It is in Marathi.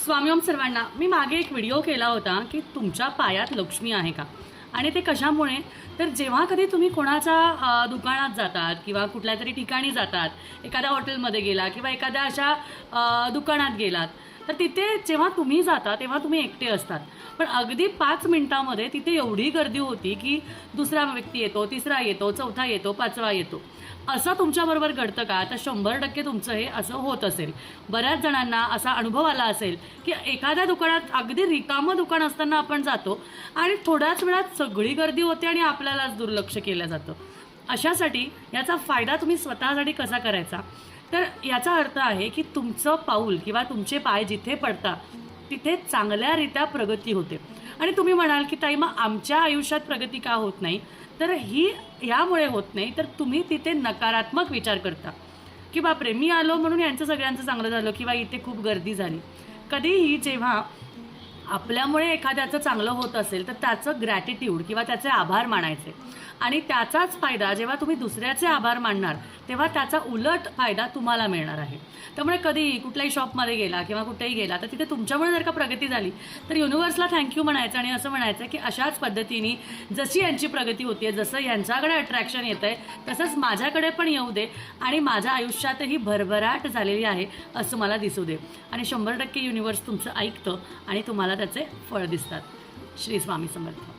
स्वामी ओम सर्वांना. मी मागे एक व्हिडिओ केला होता की तुमच्या पायात लक्ष्मी आहे का, आणि ते कशामुळे. तर जेव्हा कधी तुम्ही कोणाच्या दुकानात जातात किंवा कुठल्या तरी ठिकाणी जातात, एखाद्या हॉटेलमध्ये गेला किंवा एखाद्या अशा दुकानात गेलात, तर तिथे जेव्हा तुम्ही जाता तेव्हा तुम्ही एकटे असतात, पण अगदी 5 मिनिटांमध्ये तिथे एवढी गर्दी होती की दुसरा व्यक्ती येतो, तिसरा येतो, चौथा येतो, पाचवा येतो. असं तुमच्याबरोबर घडतं का? तर 100% तुमचं हे असं होत असेल. बऱ्याच जणांना असा अनुभव आला असेल की एखाद्या दुकानात अगदी रिकामं दुकान असताना आपण जातो आणि थोड्याच वेळात सगळी गर्दी होते आणि आपल्यालाच दुर्लक्ष केलं जातं. अशासाठी याचा फायदा तुम्ही स्वतःसाठी कसा करायचा, तर याचा अर्थ आहे की तुमचं पाऊल किंवा तुमचे पाय जिथे पडतात तिथे चांगल्यारीत्या प्रगती होते. आणि तुम्ही म्हणाल की ताई मग आमच्या आयुष्यात प्रगती का होत नाही, तर ही यामुळे होत नाही तर तुम्ही तिथे नकारात्मक विचार करता की बापरे मी आलो म्हणून यांचं सगळ्यांचं चांगलं झालं किंवा इथे खूप गर्दी झाली. कधीही जेव्हा आपल्यामुळे एखाद्याचं चांगलं होत असेल तर त्याचं ग्रॅटिट्यूड किंवा त्याचे आभार मानायचे, आणि त्याचाच फायदा जेव्हा तुम्ही दुसऱ्याचे आभार मानणार तेव्हा त्याचा उलट फायदा तुम्हाला मिळणार आहे. त्यामुळे कधीही कुठल्याही शॉपमध्ये गेला किंवा कुठेही गेला तर तिथे तुमच्यामुळे जर का प्रगती झाली तर युनिव्हर्सला थँक्यू म्हणायचं आणि असं म्हणायचं की अशाच पद्धतीने जशी यांची प्रगती होते, जसं यांच्याकडे अट्रॅक्शन येतं आहे तसंच माझ्याकडे पण येऊ दे आणि माझ्या आयुष्यातही भरभराट झालेली आहे असं मला दिसू दे. आणि 100% युनिव्हर्स तुमचं ऐकतं आणि तुम्हाला त्याचे फळ दिसतात. श्री स्वामी समर्थ.